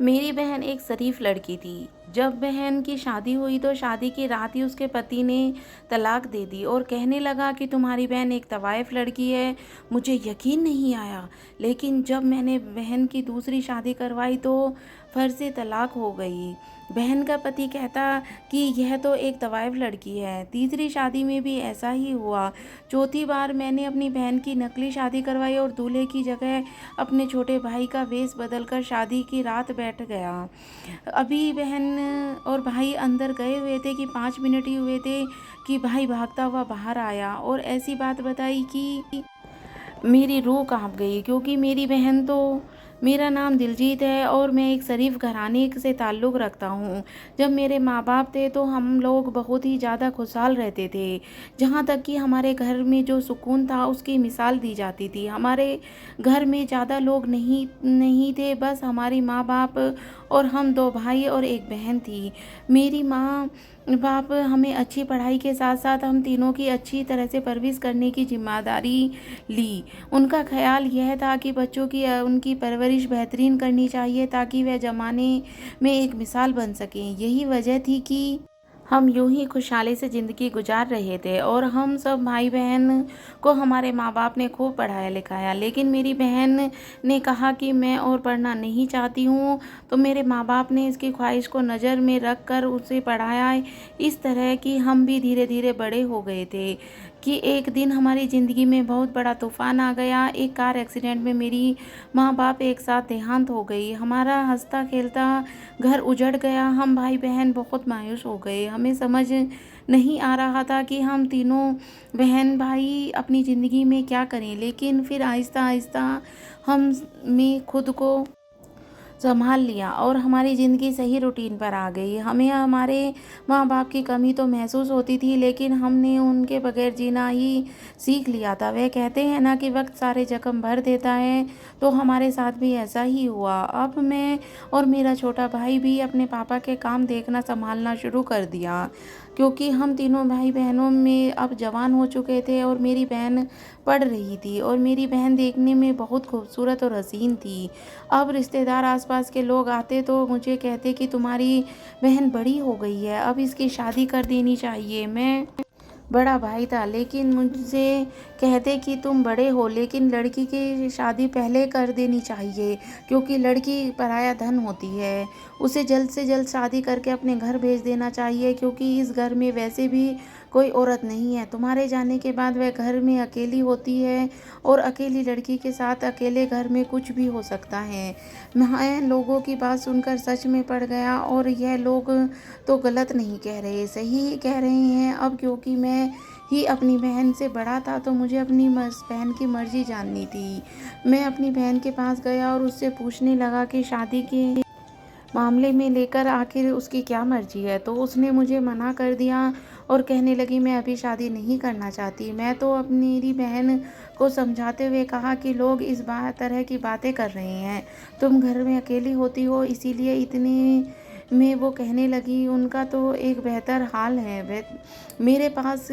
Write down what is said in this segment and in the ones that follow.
मेरी बहन एक शरीफ लड़की थी। जब बहन की शादी हुई तो शादी की रात ही उसके पति ने तलाक दे दी और कहने लगा कि तुम्हारी बहन एक तवाइफ लड़की है। मुझे यकीन नहीं आया, लेकिन जब मैंने बहन की दूसरी शादी करवाई तो फर्ज़े तलाक हो गई। बहन का पति कहता कि यह तो एक तवाइफ लड़की है। तीसरी शादी में भी ऐसा ही हुआ। चौथी बार मैंने अपनी बहन की नकली शादी करवाई और दूल्हे की जगह अपने छोटे भाई का वेश बदलकर शादी की रात बैठ गया। अभी बहन और भाई अंदर गए हुए थे कि 5 मिनट ही हुए थे कि भाई भागता हुआ बाहर आया और ऐसी बात बताई कि मेरी रूह काँप गई, क्योंकि मेरी बहन तो मेरा नाम दिलजीत है और मैं एक शरीफ घराने से ताल्लुक़ रखता हूँ। जब मेरे माँ-बाप थे तो हम लोग बहुत ही ज़्यादा खुशहाल रहते थे। जहाँ तक कि हमारे घर में जो सुकून था उसकी मिसाल दी जाती थी। हमारे घर में ज़्यादा लोग नहीं नहीं थे, बस हमारी माँ-बाप और हम 2 भाई और 1 बहन थी। मेरी माँ-बाप हमें अच्छी पढ़ाई के साथ-साथ हम तीनों की अच्छी तरह से परवरिश करने की ज़िम्मेदारी ली। उनका ख़्याल यह था कि बच्चों की उनकी परवरिश बेहतरीन करनी चाहिए ताकि वह ज़माने में एक मिसाल बन सकें। यही वजह थी कि हम यूँ ही खुशहाली से ज़िंदगी गुजार रहे थे और हम सब भाई-बहन को हमारे माँ-बाप ने खूब पढ़ाया-लिखाया। लेकिन मेरी बहन ने कहा कि मैं और पढ़ना नहीं चाहती हूँ, तो मेरे माँ-बाप ने इसकी ख़्वाहिश को नज़र में रख कर उसे पढ़ाया इस तरह कि हम भी धीरे-धीरे बड़े हो गए थे कि एक दिन हमारी ज़िंदगी में बहुत बड़ा तूफ़ान आ गया। एक कार एक्सीडेंट में मेरी माँ-बाप एक साथ देहांत हो गई। हमारा हँसता-खेलता घर उजड़ गया। हम भाई-बहन बहुत मायूस हो गए। हमें समझ नहीं आ रहा था कि हम तीनों बहन-भाई अपनी ज़िंदगी में क्या करें। लेकिन फिर आहिस्ता-आहिस्ता हमने खुद को सँभाल लिया और हमारी ज़िंदगी सही रूटीन पर आ गई। हमें हमारे माँ-बाप की कमी तो महसूस होती थी, लेकिन हमने उनके बगैर जीना ही सीख लिया था। वह कहते हैं ना कि वक़्त सारे ज़ख्म भर देता है, तो हमारे साथ भी ऐसा ही हुआ। अब मैं और मेरा छोटा भाई भी अपने पापा के काम देखना सँभालना शुरू कर दिया, क्योंकि हम तीनों भाई-बहनों में अब जवान हो चुके थे और मेरी बहन पढ़ रही थी और मेरी बहन देखने में बहुत खूबसूरत और हसीन थी। अब रिश्तेदार आस-पास के लोग आते तो मुझे कहते कि तुम्हारी बहन बड़ी हो गई है, अब इसकी शादी कर देनी चाहिए। मैं बड़ा भाई था, लेकिन मुझसे कहते कि तुम बड़े हो, लेकिन लड़की की शादी पहले कर देनी चाहिए, क्योंकि लड़की पराया धन होती है। उसे जल्द से जल्द शादी करके अपने घर भेज देना चाहिए, क्योंकि इस घर में वैसे भी कोई औरत नहीं है। तुम्हारे जाने के बाद वह घर में अकेली होती है और अकेली लड़की के साथ अकेले घर में कुछ भी हो सकता है। मैं लोगों की बात सुनकर सच में पड़ गया और यह लोग तो गलत नहीं कह रहे, सही कह रहे हैं। अब क्योंकि मैं ही अपनी बहन से बड़ा था तो मुझे अपनी बहन की मर्ज़ी जाननी थी। मैं अपनी बहन के पास गया और उससे पूछने लगा कि शादी के मामले में लेकर आखिर उसकी क्या मर्ज़ी है। तो उसने मुझे मना कर दिया और कहने लगी मैं अभी शादी नहीं करना चाहती। मैं तो अपनी मेरी बहन को समझाते हुए कहा कि लोग इस तरह की बातें कर रहे हैं। तुम घर में अकेली होती हो, इसीलिए इतने में वो कहने लगी उनका तो एक बेहतर हाल है मेरे पास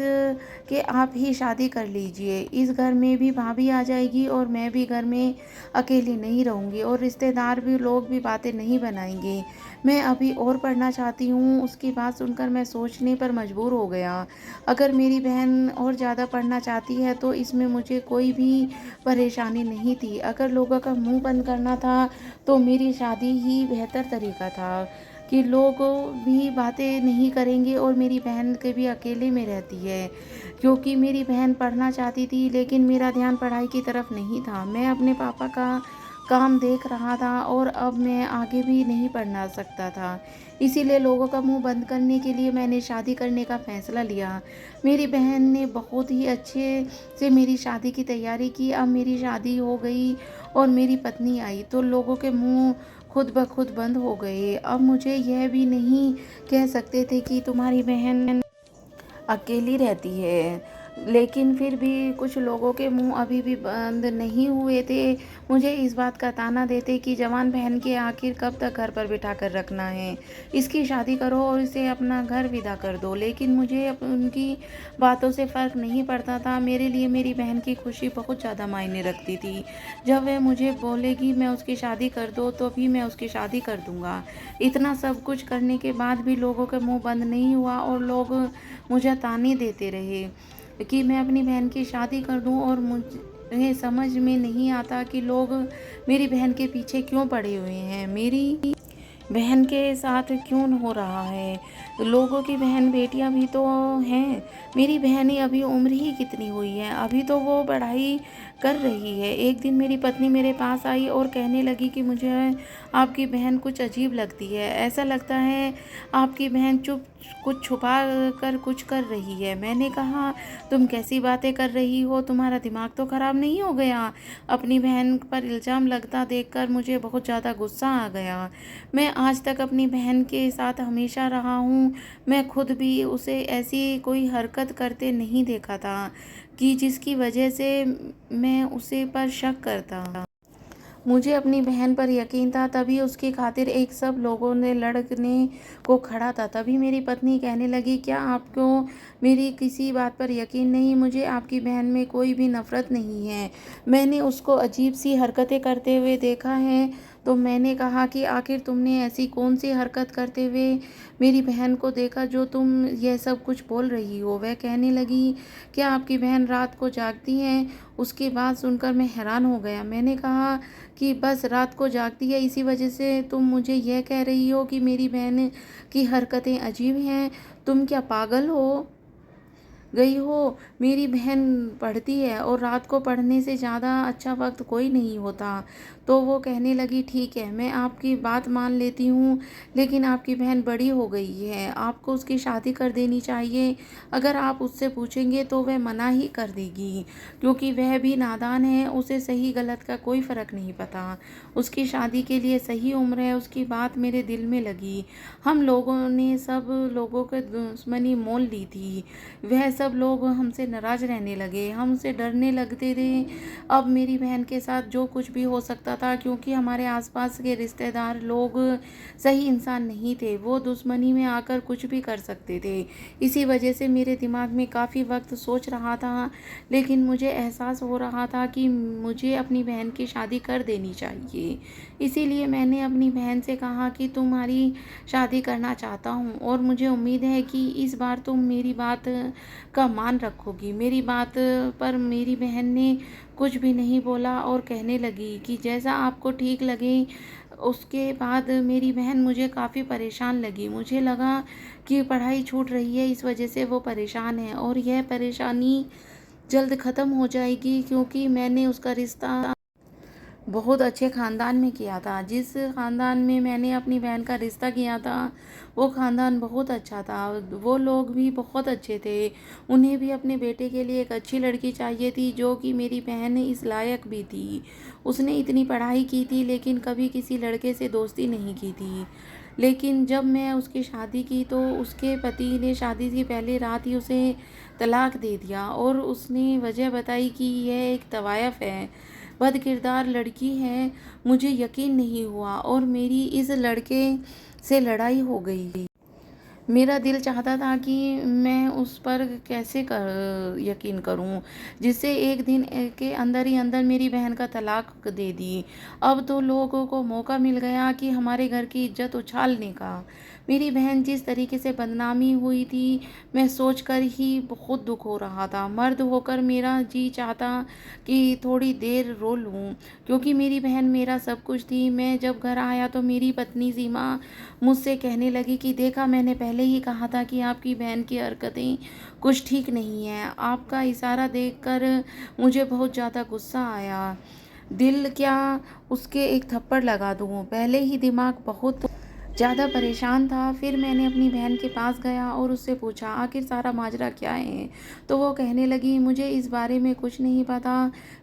कि आप ही शादी कर लीजिए। इस घर में भी भाभी आ जाएगी और मैं भी घर में अकेली नहीं रहूँगी और रिश्तेदार भी लोग भी बातें नहीं बनाएंगे। मैं अभी और पढ़ना चाहती हूँ। उसकी बात सुनकर मैं सोचने पर मजबूर हो गया। अगर मेरी बहन और ज़्यादा पढ़ना चाहती है तो इसमें मुझे कोई भी परेशानी नहीं थी। अगर लोगों का मुँह बंद करना था तो मेरी शादी ही बेहतर तरीका था कि लोग भी बातें नहीं करेंगे और मेरी बहन के भी अकेले में रहती है, क्योंकि मेरी बहन पढ़ना चाहती थी लेकिन मेरा ध्यान पढ़ाई की तरफ नहीं था। मैं अपने पापा का काम देख रहा था और अब मैं आगे भी नहीं पढ़ना सकता था। इसीलिए लोगों का मुँह बंद करने के लिए मैंने शादी करने का फ़ैसला लिया। मेरी बहन ने बहुत ही अच्छे से मेरी शादी की तैयारी की। अब मेरी शादी हो गई और मेरी पत्नी आई तो लोगों के मुँह खुद ब खुद बंद हो गए। अब मुझे यह भी नहीं कह सकते थे कि तुम्हारी बहन अकेली रहती है। लेकिन फिर भी कुछ लोगों के मुंह अभी भी बंद नहीं हुए थे। मुझे इस बात का ताना देते कि जवान बहन के आखिर कब तक घर पर बिठा कर रखना है, इसकी शादी करो और इसे अपना घर विदा कर दो। लेकिन मुझे उनकी बातों से फ़र्क नहीं पड़ता था। मेरे लिए मेरी बहन की खुशी बहुत ज़्यादा मायने रखती थी। जब वह मुझे बोलेगी मैं उसकी शादी कर दो तो भी मैं उसकी शादी कर दूंगा। इतना सब कुछ करने के बाद भी लोगों का मुंह बंद नहीं हुआ और लोग मुझे ताने देते रहे कि मैं अपनी बहन की शादी कर दूं। और मुझे समझ में नहीं आता कि लोग मेरी बहन के पीछे क्यों पड़े हुए हैं, मेरी बहन के साथ क्यों हो रहा है। लोगों की बहन बेटियां भी तो हैं। मेरी बहन ही अभी उम्र ही कितनी हुई है, अभी तो वो पढ़ाई कर रही है। एक दिन मेरी पत्नी मेरे पास आई और कहने लगी कि मुझे आपकी बहन कुछ अजीब लगती है, ऐसा लगता है आपकी बहन कुछ छुपा कर कुछ कर रही है। मैंने कहा तुम कैसी बातें कर रही हो, तुम्हारा दिमाग तो खराब नहीं हो गया। अपनी बहन पर इल्ज़ाम लगता देखकर मुझे बहुत ज़्यादा गुस्सा आ गया। मैं आज तक अपनी बहन के साथ हमेशा रहा हूँ। मैं खुद भी उसे ऐसी कोई हरकत करते नहीं देखा था कि जिसकी वजह से मैं उसे पर शक करता। मुझे अपनी बहन पर यकीन था, तभी उसकी खातिर एक सब लोगों ने लड़ने को खड़ा था। तभी मेरी पत्नी कहने लगी, क्या आपको मेरी किसी बात पर यकीन नहीं? मुझे आपकी बहन में कोई भी नफ़रत नहीं है। मैंने उसको अजीब सी हरकतें करते हुए देखा है। तो मैंने कहा कि आखिर तुमने ऐसी कौन सी हरकत करते हुए मेरी बहन को देखा जो तुम यह सब कुछ बोल रही हो? वह कहने लगी, क्या आपकी बहन रात को जागती है? उसकी बात सुनकर मैं हैरान हो गया। मैंने कहा कि बस रात को जागती है, इसी वजह से तुम मुझे यह कह रही हो कि मेरी बहन की हरकतें अजीब हैं? तुम क्या पागल हो गई हो? मेरी बहन पढ़ती है और रात को पढ़ने से ज़्यादा अच्छा वक्त कोई नहीं होता। तो वो कहने लगी, ठीक है, मैं आपकी बात मान लेती हूँ, लेकिन आपकी बहन बड़ी हो गई है, आपको उसकी शादी कर देनी चाहिए। अगर आप उससे पूछेंगे तो वह मना ही कर देगी, क्योंकि वह भी नादान है, उसे सही गलत का कोई फ़र्क नहीं पता। उसकी शादी के लिए सही उम्र है। उसकी बात मेरे दिल में लगी। हम लोगों ने सब लोगों के दुश्मनी मोल ली थी। वह सब लोग हमसे नाराज़ रहने लगे, हमसे डरने लगते थे। अब मेरी बहन के साथ जो कुछ भी हो सकता था, क्योंकि हमारे आसपास के रिश्तेदार लोग सही इंसान नहीं थे, वो दुश्मनी में आकर कुछ भी कर सकते थे। इसी वजह से मेरे दिमाग में काफ़ी वक्त सोच रहा था, लेकिन मुझे एहसास हो रहा था कि मुझे अपनी बहन की शादी कर देनी चाहिए। इसीलिए मैंने अपनी बहन से कहा कि तुम्हारी शादी करना चाहता हूँ और मुझे उम्मीद है कि इस बार तुम मेरी बात का मान रखोगी। मेरी बात पर मेरी बहन ने कुछ भी नहीं बोला और कहने लगी कि जैसा आपको ठीक लगे। उसके बाद मेरी बहन मुझे काफ़ी परेशान लगी। मुझे लगा कि पढ़ाई छूट रही है, इस वजह से वो परेशान है और यह परेशानी जल्द ख़त्म हो जाएगी, क्योंकि मैंने उसका रिश्ता बहुत अच्छे ख़ानदान में किया था। जिस ख़ानदान में मैंने अपनी बहन का रिश्ता किया था, वो ख़ानदान बहुत अच्छा था। वो लोग भी बहुत अच्छे थे। उन्हें भी अपने बेटे के लिए एक अच्छी लड़की चाहिए थी, जो कि मेरी बहन इस लायक भी थी। उसने इतनी पढ़ाई की थी, लेकिन कभी किसी लड़के से दोस्ती नहीं की थी। लेकिन जब मैं उसकी शादी की तो उसके पति ने शादी की पहली रात ही उसे तलाक दे दिया और उसने वजह बताई कि यह एक तवायफ है, बदकिरदार लड़की है। मुझे यकीन नहीं हुआ और मेरी इस लड़के से लड़ाई हो गई। मेरा दिल चाहता था कि मैं उस पर कैसे यकीन करूं, जिससे एक दिन के अंदर ही अंदर मेरी बहन का तलाक दे दी। अब तो लोगों को मौका मिल गया कि हमारे घर की इज्जत उछालने का। मेरी बहन जिस तरीके से बदनामी हुई थी, मैं सोचकर ही बहुत दुख हो रहा था। मर्द होकर मेरा जी चाहता कि थोड़ी देर रो लूं, क्योंकि मेरी बहन मेरा सब कुछ थी। मैं जब घर आया तो मेरी पत्नी सीमा मुझसे कहने लगी कि देखा, मैंने पहले ही कहा था कि आपकी बहन की हरकतें कुछ ठीक नहीं हैं। आपका इशारा देखकर मुझे बहुत ज़्यादा गुस्सा आया। दिल क्या उसके एक थप्पड़ लगा दूँ, पहले ही दिमाग बहुत ज़्यादा परेशान था। फिर मैंने अपनी बहन के पास गया और उससे पूछा आखिर सारा माजरा क्या है। तो वो कहने लगी मुझे इस बारे में कुछ नहीं पता।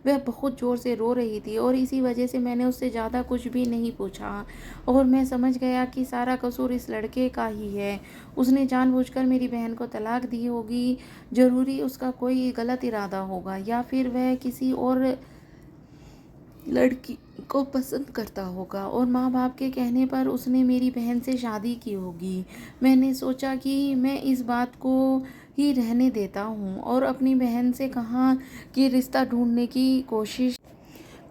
वह बहुत ज़ोर से रो रही थी और इसी वजह से मैंने उससे ज़्यादा कुछ भी नहीं पूछा और मैं समझ गया कि सारा कसूर इस लड़के का ही है। उसने जानबूझकर मेरी बहन को तलाक दी होगी। ज़रूरी उसका कोई गलत इरादा होगा या फिर वह किसी और लड़की को पसंद करता होगा और माँ बाप के कहने पर उसने मेरी बहन से शादी की होगी। मैंने सोचा कि मैं इस बात को ही रहने देता हूँ और अपनी बहन से कहा कि रिश्ता ढूंढने की कोशिश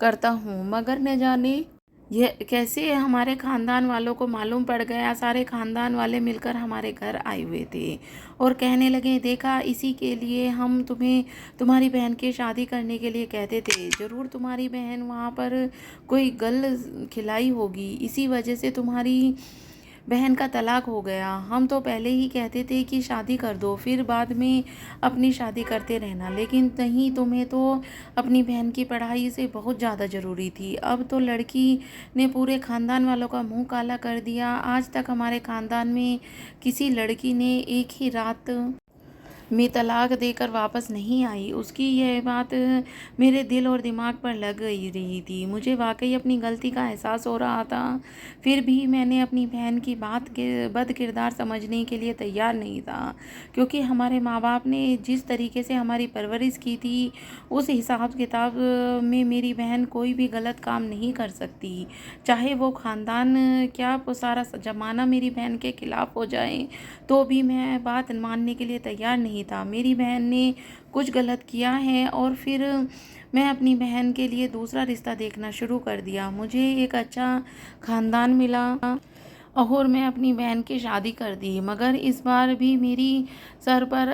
करता हूँ, मगर न जाने यह कैसे हमारे ख़ानदान वालों को मालूम पड़ गया। सारे ख़ानदान वाले मिलकर हमारे घर आए हुए थे और कहने लगे देखा इसी के लिए हम तुम्हें तुम्हारी बहन की शादी करने के लिए कहते थे। ज़रूर तुम्हारी बहन वहाँ पर कोई गल खिलाई होगी, इसी वजह से तुम्हारी बहन का तलाक हो गया। हम तो पहले ही कहते थे कि शादी कर दो फिर बाद में अपनी शादी करते रहना, लेकिन नहीं, तुम्हें तो अपनी बहन की पढ़ाई से बहुत ज़्यादा ज़रूरी थी। अब तो लड़की ने पूरे ख़ानदान वालों का मुंह काला कर दिया। आज तक हमारे ख़ानदान में किसी लड़की ने एक ही रात में तलाक देकर वापस नहीं आई। उसकी यह बात मेरे दिल और दिमाग पर लग गई रही थी। मुझे वाकई अपनी गलती का एहसास हो रहा था। फिर भी मैंने अपनी बहन की बात के बद किरदार समझने के लिए तैयार नहीं था, क्योंकि हमारे माँ बाप ने जिस तरीके से हमारी परवरिश की थी उस हिसाब किताब में मेरी बहन कोई भी गलत काम नहीं कर सकती। चाहे वो ख़ानदान क्या सारा ज़माना मेरी बहन के खिलाफ हो जाए तो भी मैं बात मानने के लिए तैयार नहीं था। मेरी बहन ने कुछ गलत किया है और फिर मैं अपनी बहन के लिए दूसरा रिश्ता देखना शुरू कर दिया। मुझे एक अच्छा ख़ानदान मिला और मैं अपनी बहन की शादी कर दी, मगर इस बार भी मेरी सर पर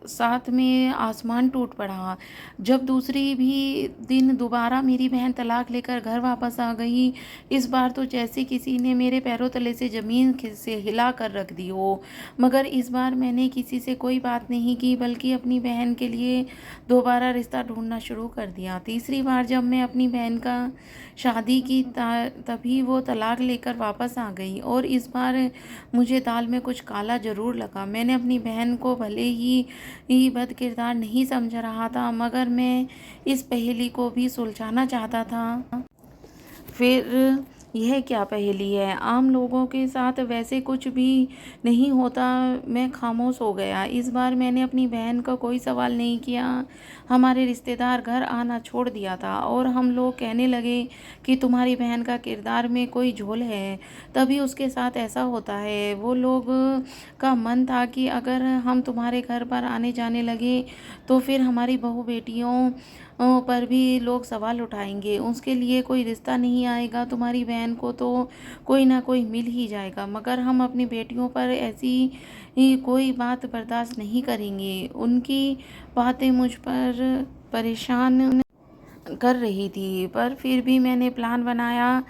साथ में आसमान टूट पड़ा जब दूसरी भी दिन दोबारा मेरी बहन तलाक लेकर घर वापस आ गई। इस बार तो जैसे किसी ने मेरे पैरों तले से ज़मीन से हिला कर रख दी हो। मगर इस बार मैंने किसी से कोई बात नहीं की, बल्कि अपनी बहन के लिए दोबारा रिश्ता ढूंढना शुरू कर दिया। तीसरी बार जब मैं अपनी बहन का शादी की तभी वो तलाक लेकर वापस आ गई और इस बार मुझे दाल में कुछ काला ज़रूर लगा। मैंने अपनी बहन को भले ही बद किरदार नहीं समझ रहा था, मगर मैं इस पहेली को भी सुलझाना चाहता था। फिर यह क्या पहेली है? आम लोगों के साथ वैसे कुछ भी नहीं होता। मैं खामोश हो गया। इस बार मैंने अपनी बहन का कोई सवाल नहीं किया। हमारे रिश्तेदार घर आना छोड़ दिया था और हम लोग कहने लगे कि तुम्हारी बहन का किरदार में कोई झोल है, तभी उसके साथ ऐसा होता है। वो लोग का मन था कि अगर हम तुम्हारे घर पर आने जाने लगे तो फिर हमारी बहू बेटियों पर भी लोग सवाल उठाएंगे। उसके लिए कोई रिश्ता नहीं आएगा, तुम्हारी बहन को तो कोई ना कोई मिल ही जाएगा, मगर हम अपनी बेटियों पर ऐसी ही कोई बात बर्दाश्त नहीं करेंगे। उनकी बातें मुझ पर परेशान कर रही थी, पर फिर भी मैंने प्लान बनाया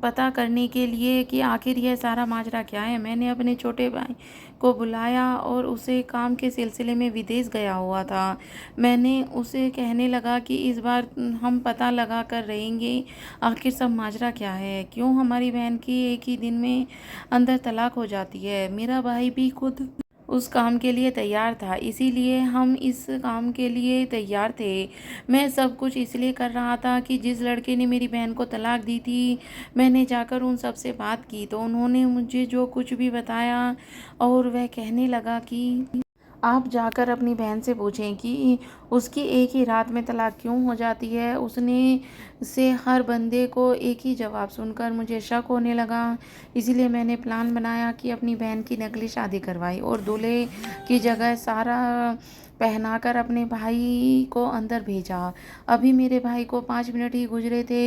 पता करने के लिए कि आखिर यह सारा माजरा क्या है। मैंने अपने छोटे भाई को बुलाया और उसे काम के सिलसिले में विदेश गया हुआ था। मैंने उसे कहने लगा कि इस बार हम पता लगा कर रहेंगे आखिर सब माजरा क्या है, क्यों हमारी बहन की एक ही दिन में अंदर तलाक हो जाती है। मेरा भाई भी खुद उस काम के लिए तैयार था, इसीलिए हम इस काम के लिए तैयार थे। मैं सब कुछ इसलिए कर रहा था कि जिस लड़के ने मेरी बहन को तलाक दी थी, मैंने जाकर उन सब से बात की तो उन्होंने मुझे जो कुछ भी बताया और वह कहने लगा कि आप जाकर अपनी बहन से पूछें कि उसकी एक ही रात में तलाक क्यों हो जाती है। उसने से हर बंदे को एक ही जवाब सुनकर मुझे शक होने लगा। इसीलिए मैंने प्लान बनाया कि अपनी बहन की नकली शादी करवाई और दूल्हे की जगह सारा पहनाकर अपने भाई को अंदर भेजा। अभी मेरे भाई को 5 मिनट ही गुजरे थे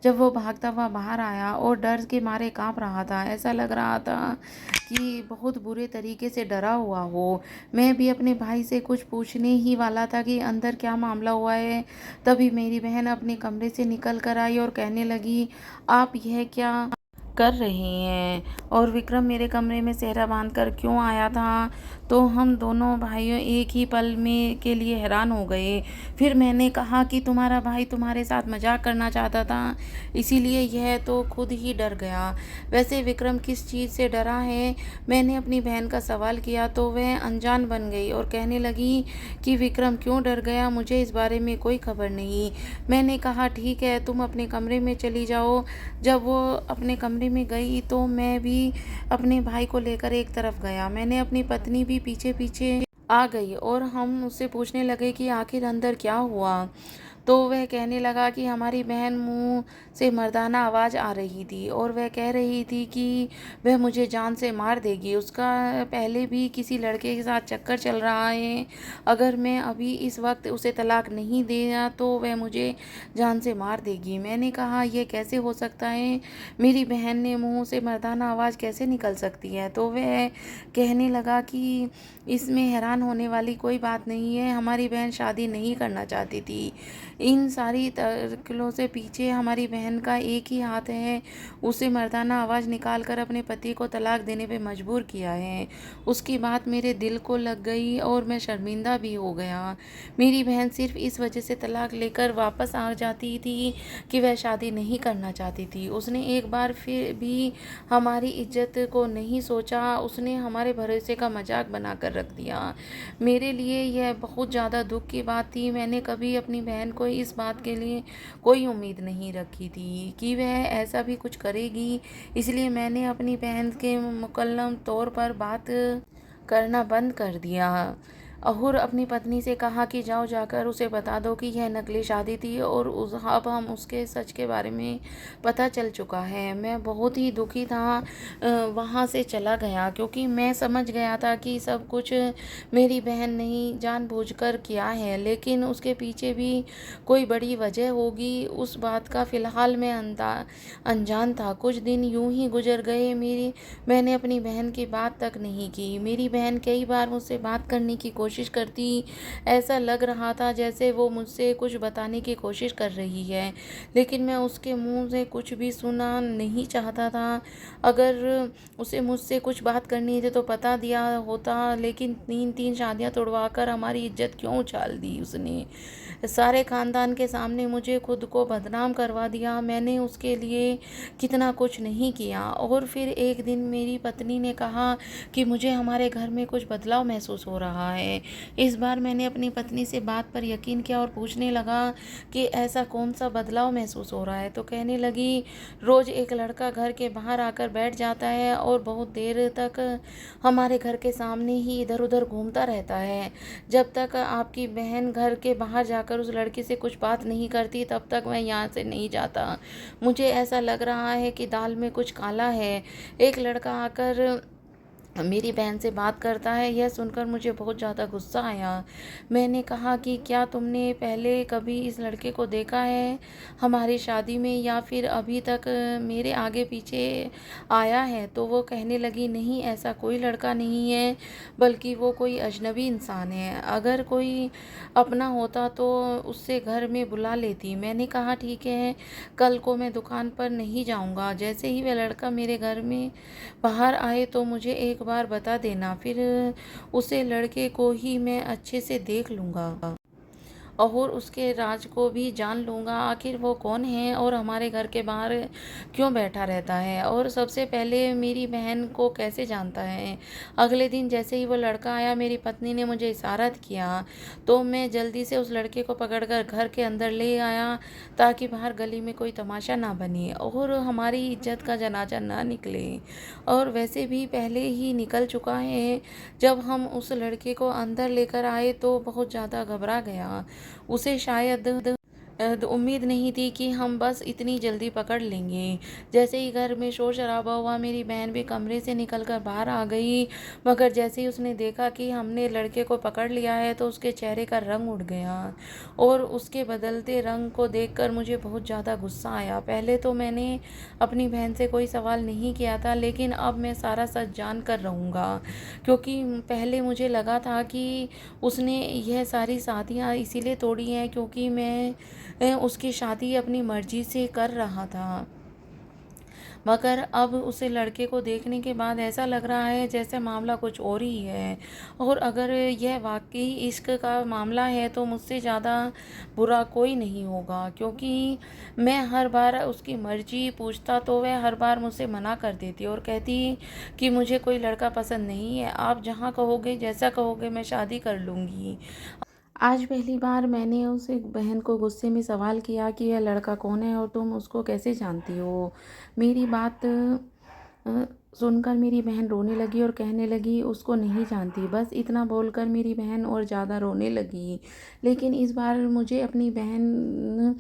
जब वो भागता हुआ बाहर आया और डर के मारे कांप रहा था। ऐसा लग रहा था कि बहुत बुरे तरीके से डरा हुआ हो। मैं भी अपने भाई से कुछ पूछने ही वाला था कि अंदर क्या मामला हुआ है, तभी मेरी बहन अपने कमरे से निकल कर आई और कहने लगी, आप यह क्या कर रहे हैं और विक्रम मेरे कमरे में सेहरा बांध कर क्यों आया था। तो हम दोनों भाइयों एक ही पल में के लिए हैरान हो गए। फिर मैंने कहा कि तुम्हारा भाई तुम्हारे साथ मजाक करना चाहता था, इसीलिए यह तो खुद ही डर गया। वैसे विक्रम किस चीज़ से डरा है? मैंने अपनी बहन का सवाल किया तो वह अनजान बन गई और कहने लगी कि विक्रम क्यों डर गया, मुझे इस बारे में कोई खबर नहीं। मैंने कहा ठीक है, तुम अपने कमरे में चली जाओ। जब वो अपने कमरे में गई तो मैं भी अपने भाई को लेकर एक तरफ गया। मैंने अपनी पत्नी भी पीछे पीछे आ गई और हम उससे पूछने लगे कि आखिर अंदर क्या हुआ। तो वह कहने लगा कि हमारी बहन मुंह से मर्दाना आवाज़ आ रही थी और वह कह रही थी कि वह मुझे जान से मार देगी। उसका पहले भी किसी लड़के के साथ चक्कर चल रहा है। अगर मैं अभी इस वक्त उसे तलाक नहीं दिया तो वह मुझे जान से मार देगी। मैंने कहा यह कैसे हो सकता है, मेरी बहन ने मुंह से मर्दाना आवाज़ कैसे निकल सकती है। तो वह कहने लगा कि इसमें हैरान होने वाली कोई बात नहीं है, हमारी बहन शादी नहीं करना चाहती थी। इन सारी तरकीबों से पीछे हमारी बहन का एक ही हाथ है, उसे मर्दाना आवाज़ निकाल कर अपने पति को तलाक देने पे मजबूर किया है। उसकी बात मेरे दिल को लग गई और मैं शर्मिंदा भी हो गया। मेरी बहन सिर्फ इस वजह से तलाक लेकर वापस आ जाती थी कि वह शादी नहीं करना चाहती थी। उसने एक बार फिर भी हमारी इज्जत को नहीं सोचा, उसने हमारे भरोसे का मजाक बना कर रख दिया। मेरे लिए यह बहुत ज़्यादा दुख की बात थी। मैंने कभी अपनी बहन को इस बात के लिए कोई उम्मीद नहीं रखी थी कि वह ऐसा भी कुछ करेगी, इसलिए मैंने अपनी बहन के मुकल्लम तौर पर बात करना बंद कर दिया। अहूर अपनी पत्नी से कहा कि जाओ जाकर उसे बता दो कि यह नकली शादी थी और अब हम उसके सच के बारे में पता चल चुका है। मैं बहुत ही दुखी था, वहाँ से चला गया क्योंकि मैं समझ गया था कि सब कुछ मेरी बहन नहीं जानबूझकर किया है, लेकिन उसके पीछे भी कोई बड़ी वजह होगी। उस बात का फ़िलहाल मैं अनजान था। कुछ दिन यूं ही गुजर गए, मैंने अपनी बहन की बात तक नहीं की। मेरी बहन कई बार मुझसे बात करने की कोशिश करती, ऐसा लग रहा था जैसे वो मुझसे कुछ बताने की कोशिश कर रही है, लेकिन मैं उसके मुंह से कुछ भी सुनना नहीं चाहता था। अगर उसे मुझसे कुछ बात करनी थी तो बता दिया होता, लेकिन तीन तीन शादियां तोड़वा कर हमारी इज्जत क्यों उछाल दी उसने। सारे खानदान के सामने मुझे खुद को बदनाम करवा दिया। मैंने उसके लिए कितना कुछ नहीं किया। और फिर एक दिन मेरी पत्नी ने कहा कि मुझे हमारे घर में कुछ बदलाव महसूस हो रहा है। इस बार मैंने अपनी पत्नी से बात पर यकीन किया और पूछने लगा कि ऐसा कौन सा बदलाव महसूस हो रहा है। तो कहने लगी, रोज़ एक लड़का घर के बाहर आकर बैठ जाता है और बहुत देर तक हमारे घर के सामने ही इधर उधर घूमता रहता है। जब तक आपकी बहन घर के बाहर जाकर उस लड़के से कुछ बात नहीं करती तब तक मैं यहाँ से नहीं जाता। मुझे ऐसा लग रहा है कि दाल में कुछ काला है। एक लड़का आकर मेरी बहन से बात करता है। यह सुनकर मुझे बहुत ज़्यादा गुस्सा आया। मैंने कहा कि क्या तुमने पहले कभी इस लड़के को देखा है हमारी शादी में, या फिर अभी तक मेरे आगे पीछे आया है। तो वो कहने लगी, नहीं, ऐसा कोई लड़का नहीं है, बल्कि वो कोई अजनबी इंसान है। अगर कोई अपना होता तो उससे घर में बुला लेती। मैंने कहा ठीक है, कल को मैं दुकान पर नहीं जाऊंगा। जैसे ही वह लड़का मेरे घर में बाहर आए तो मुझे एक बार बता देना, फिर उसे लड़के को ही मैं अच्छे से देख लूँगा और उसके राज को भी जान लूँगा। आखिर वो कौन है और हमारे घर के बाहर क्यों बैठा रहता है, और सबसे पहले मेरी बहन को कैसे जानता है। अगले दिन जैसे ही वो लड़का आया, मेरी पत्नी ने मुझे इशारा किया तो मैं जल्दी से उस लड़के को पकड़कर घर के अंदर ले आया ताकि बाहर गली में कोई तमाशा ना बने और हमारी इज्जत का जनाजा ना निकले। और वैसे भी पहले ही निकल चुका है। जब हम उस लड़के को अंदर लेकर आए तो बहुत ज़्यादा घबरा गया। उसे शायद उम्मीद नहीं थी कि हम बस इतनी जल्दी पकड़ लेंगे। जैसे ही घर में शोर शराबा हुआ, मेरी बहन भी कमरे से निकलकर बाहर आ गई, मगर जैसे ही उसने देखा कि हमने लड़के को पकड़ लिया है तो उसके चेहरे का रंग उड़ गया और उसके बदलते रंग को देखकर मुझे बहुत ज़्यादा गुस्सा आया। पहले तो मैंने अपनी बहन से कोई सवाल नहीं किया था, लेकिन अब मैं सारा सच जान कर रहूँगा, क्योंकि पहले मुझे लगा था कि उसने यह सारी शादियाँ इसीलिए तोड़ी हैं क्योंकि मैं उसकी शादी अपनी मर्जी से कर रहा था। मगर अब उसे लड़के को देखने के बाद ऐसा लग रहा है जैसे मामला कुछ और ही है। और अगर यह वाकई इश्क का मामला है तो मुझसे ज़्यादा बुरा कोई नहीं होगा, क्योंकि मैं हर बार उसकी मर्जी पूछता तो वह हर बार मुझसे मना कर देती और कहती कि मुझे कोई लड़का पसंद नहीं है, आप जहाँ कहोगे जैसा कहोगे मैं शादी कर लूँगी। आज पहली बार मैंने उस एक बहन को गुस्से में सवाल किया कि यह लड़का कौन है और तुम उसको कैसे जानती हो। मेरी बात सुनकर मेरी बहन रोने लगी और कहने लगी उसको नहीं जानती। बस इतना बोलकर मेरी बहन और ज़्यादा रोने लगी। लेकिन इस बार मुझे अपनी बहन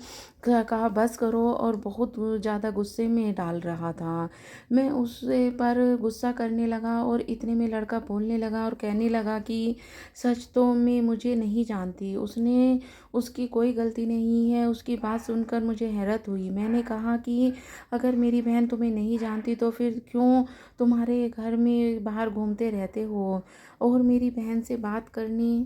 का कहा बस करो और बहुत ज़्यादा गुस्से में डाल रहा था। मैं उससे पर गुस्सा करने लगा और इतने में लड़का बोलने लगा और कहने लगा कि सच तो मैं मुझे नहीं जानती, उसने उसकी कोई गलती नहीं है। उसकी बात सुनकर मुझे हैरत हुई। मैंने कहा कि अगर मेरी बहन तुम्हें नहीं जानती तो फिर क्यों तुम्हारे घर में बाहर घूमते रहते हो और मेरी बहन से बात करने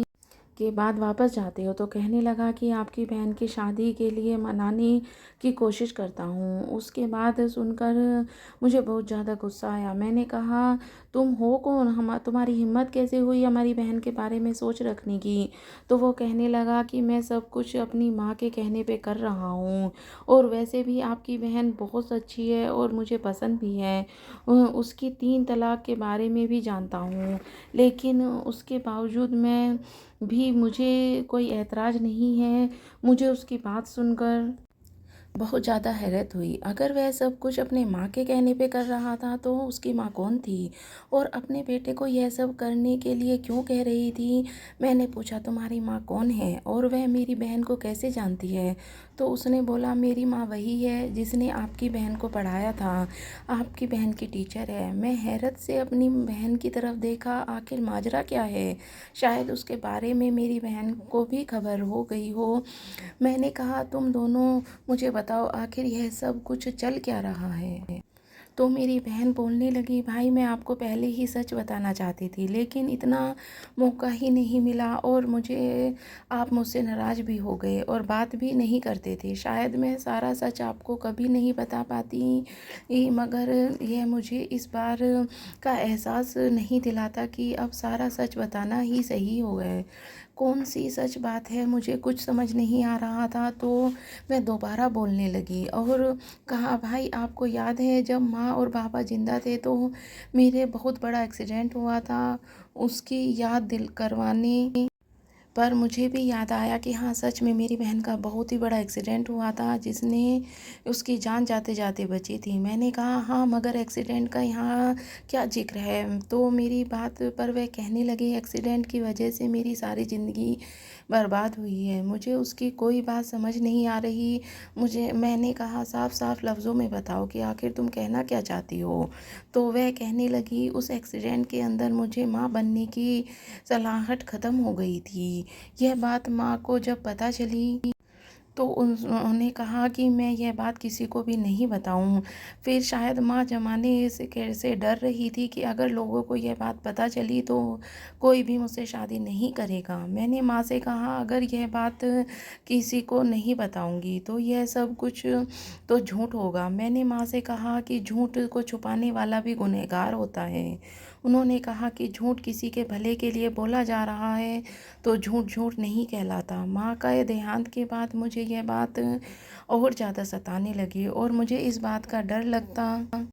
के बाद वापस जाते हो। तो कहने लगा कि आपकी बहन की शादी के लिए मनाने की कोशिश करता हूँ। उसके बाद सुनकर मुझे बहुत ज़्यादा गुस्सा आया। मैंने कहा तुम हो कौन, हम तुम्हारी हिम्मत कैसे हुई हमारी बहन के बारे में सोच रखने की। तो वो कहने लगा कि मैं सब कुछ अपनी माँ के कहने पे कर रहा हूँ और वैसे भी आपकी बहन बहुत अच्छी है और मुझे पसंद भी है। उसकी 3 तलाक के बारे में भी जानता हूँ, लेकिन उसके बावजूद मैं भी मुझे कोई ऐतराज़ नहीं है। मुझे उसकी बात सुनकर बहुत ज़्यादा हैरत हुई। अगर वह सब कुछ अपने माँ के कहने पे कर रहा था तो उसकी माँ कौन थी और अपने बेटे को यह सब करने के लिए क्यों कह रही थी। मैंने पूछा तुम्हारी माँ कौन है और वह मेरी बहन को कैसे जानती है। तो उसने बोला मेरी माँ वही है जिसने आपकी बहन को पढ़ाया था, आपकी बहन की टीचर है। मैं हैरत से अपनी बहन की तरफ देखा, आखिर माजरा क्या है। शायद उसके बारे में मेरी बहन को भी खबर हो गई हो। मैंने कहा तुम दोनों मुझे बताओ आखिर यह सब कुछ चल क्या रहा है। तो मेरी बहन बोलने लगी भाई मैं आपको पहले ही सच बताना चाहती थी, लेकिन इतना मौका ही नहीं मिला और मुझे आप मुझसे नाराज़ भी हो गए और बात भी नहीं करते थे। शायद मैं सारा सच आपको कभी नहीं बता पाती, मगर यह मुझे इस बार का एहसास नहीं दिलाता कि अब सारा सच बताना ही सही हो गए। कौन सी सच बात है मुझे कुछ समझ नहीं आ रहा था। तो मैं दोबारा बोलने लगी और कहा भाई आपको याद है जब माँ और पापा ज़िंदा थे तो मेरे बहुत बड़ा एक्सीडेंट हुआ था, उसकी याद दिल करवाने पर मुझे भी याद आया कि हाँ सच में मेरी बहन का बहुत ही बड़ा एक्सीडेंट हुआ था जिसने उसकी जान जाते जाते बची थी। मैंने कहा हाँ मगर एक्सीडेंट का यहाँ क्या जिक्र है। तो मेरी बात पर वह कहने लगी एक्सीडेंट की वजह से मेरी सारी ज़िंदगी बर्बाद हुई है, मुझे उसकी कोई बात समझ नहीं आ रही। मैंने कहा साफ साफ लफ्ज़ों में बताओ कि आखिर तुम कहना क्या चाहती हो। तो वह कहने लगी उस एक्सीडेंट के अंदर मुझे माँ बनने की सलाहट ख़त्म हो गई थी। यह बात माँ को जब पता चली तो उन्होंने कहा कि मैं यह बात किसी को भी नहीं बताऊं। फिर शायद माँ ज़माने से कैसे डर रही थी कि अगर लोगों को यह बात पता चली तो कोई भी मुझसे शादी नहीं करेगा। मैंने माँ से कहा अगर यह बात किसी को नहीं बताऊंगी तो यह सब कुछ तो झूठ होगा। मैंने माँ से कहा कि झूठ को छुपाने वाला भी गुनहगार होता है। उन्होंने कहा कि झूठ किसी के भले के लिए बोला जा रहा है तो झूठ झूठ नहीं कहलाता। माँ का ये देहांत के बाद मुझे यह बात और ज़्यादा सताने लगी और मुझे इस बात का डर लगता।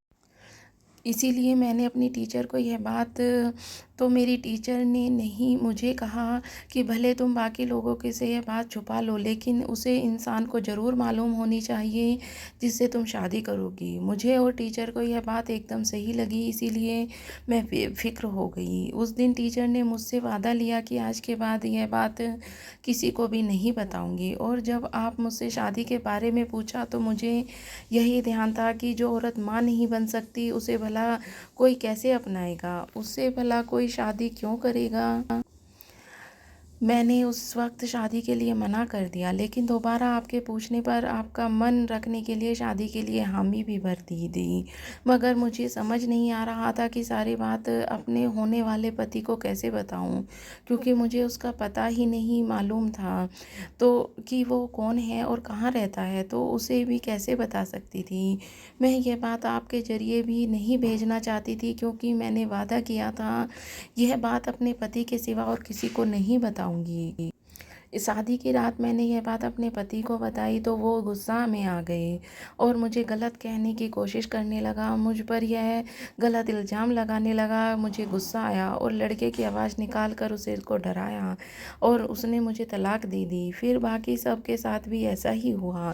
इसीलिए मैंने अपनी टीचर को यह बात, तो मेरी टीचर ने नहीं मुझे कहा कि भले तुम बाकी लोगों के से यह बात छुपा लो लेकिन उसे इंसान को ज़रूर मालूम होनी चाहिए जिससे तुम शादी करोगी। मुझे और टीचर को यह बात एकदम सही लगी, इसीलिए मैं बेफिक्र हो गई। उस दिन टीचर ने मुझसे वादा लिया कि आज के बाद यह बात किसी को भी नहीं बताऊंगी। और जब आप मुझसे शादी के बारे में पूछा तो मुझे यही ध्यान था कि जो औरत माँ नहीं बन सकती उसे भला कोई कैसे अपनाएगा, उससे भला कोई शादी क्यों करेगा। मैंने उस वक़्त शादी के लिए मना कर दिया, लेकिन दोबारा आपके पूछने पर आपका मन रखने के लिए शादी के लिए हामी भी भर दी। मगर मुझे समझ नहीं आ रहा था कि सारी बात अपने होने वाले पति को कैसे बताऊँ, क्योंकि मुझे उसका पता ही नहीं मालूम था। तो कि वो कौन है और कहाँ रहता है, तो उसे भी कैसे बता सकती थी। मैं ये बात आपके ज़रिए भी नहीं भेजना चाहती थी, क्योंकि मैंने वादा किया था, यह बात अपने पति के सिवा और किसी को नहीं बताऊँगी। शादी की रात मैंने यह बात अपने पति को बताई तो वो गुस्सा में आ गए और मुझे गलत कहने की कोशिश करने लगा, मुझ पर यह गलत इल्ज़ाम लगाने लगा। मुझे गुस्सा आया और लड़के की आवाज़ निकाल कर उसे उसको डराया और उसने मुझे तलाक दे दी। फिर बाकी सब के साथ भी ऐसा ही हुआ।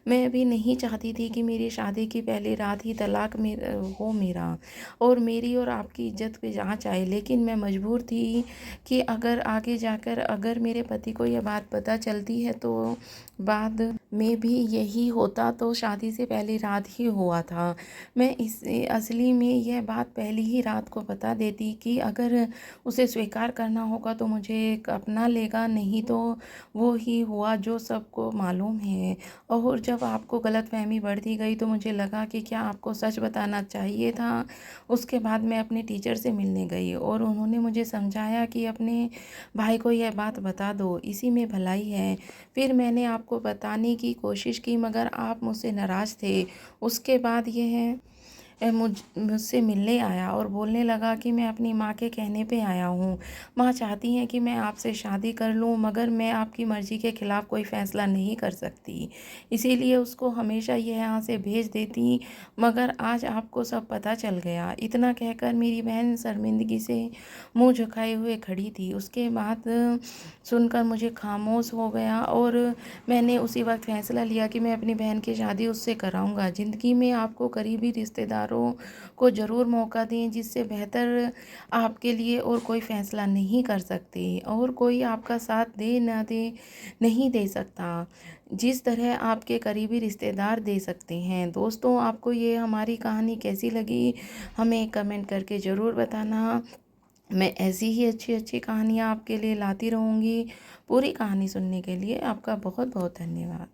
मैं भी नहीं चाहती थी कि मेरी शादी की पहली रात ही तलाक में हो मेरा, और मेरी और आपकी इज़्ज़त पे आँच आए, लेकिन मैं मजबूर थी कि अगर आगे जाकर अगर मेरे पति को यह बात पता चलती है तो बाद में भी यही होता, तो शादी से पहली रात ही हुआ था। मैं इसे असली में यह बात पहली ही रात को बता देती कि अगर उसे स्वीकार करना होगा तो मुझे एक अपना लेगा, नहीं तो वो ही हुआ जो सबको मालूम है। और जब आपको गलतफ़हमी बढ़ती गई तो मुझे लगा कि क्या आपको सच बताना चाहिए था। उसके बाद मैं अपने टीचर से मिलने गई और उन्होंने मुझे समझाया कि अपने भाई को यह बात बता दो, इसी में भलाई है। फिर मैंने आपको बताने की कोशिश की मगर आप मुझसे नाराज़ थे। उसके बाद यह मुझसे मिलने आया और बोलने लगा कि मैं अपनी माँ के कहने पे आया हूँ। माँ चाहती हैं कि मैं आपसे शादी कर लूँ, मगर मैं आपकी मर्ज़ी के खिलाफ़ कोई फ़ैसला नहीं कर सकती। इसीलिए उसको हमेशा ये यहाँ से भेज देती, मगर आज आपको सब पता चल गया। इतना कहकर मेरी बहन शर्मिंदगी से मुँह झुकाए हुए खड़ी थी। उसके बाद सुनकर मुझे खामोश हो गया और मैंने उसी वक़्त फ़ैसला लिया कि मैं अपनी बहन की शादी उससे कराऊँगा। ज़िंदगी में आपको करीबी रिश्तेदारों को ज़रूर मौका दें, जिससे बेहतर आपके लिए और कोई फ़ैसला नहीं कर सकते और कोई आपका साथ दे ना दे नहीं दे सकता, जिस तरह आपके करीबी रिश्तेदार दे सकते हैं। दोस्तों, आपको ये हमारी कहानी कैसी लगी, हमें कमेंट करके ज़रूर बताना। मैं ऐसी ही अच्छी-अच्छी कहानियाँ आपके लिए लाती रहूँगी। पूरी कहानी सुनने के लिए आपका बहुत-बहुत धन्यवाद।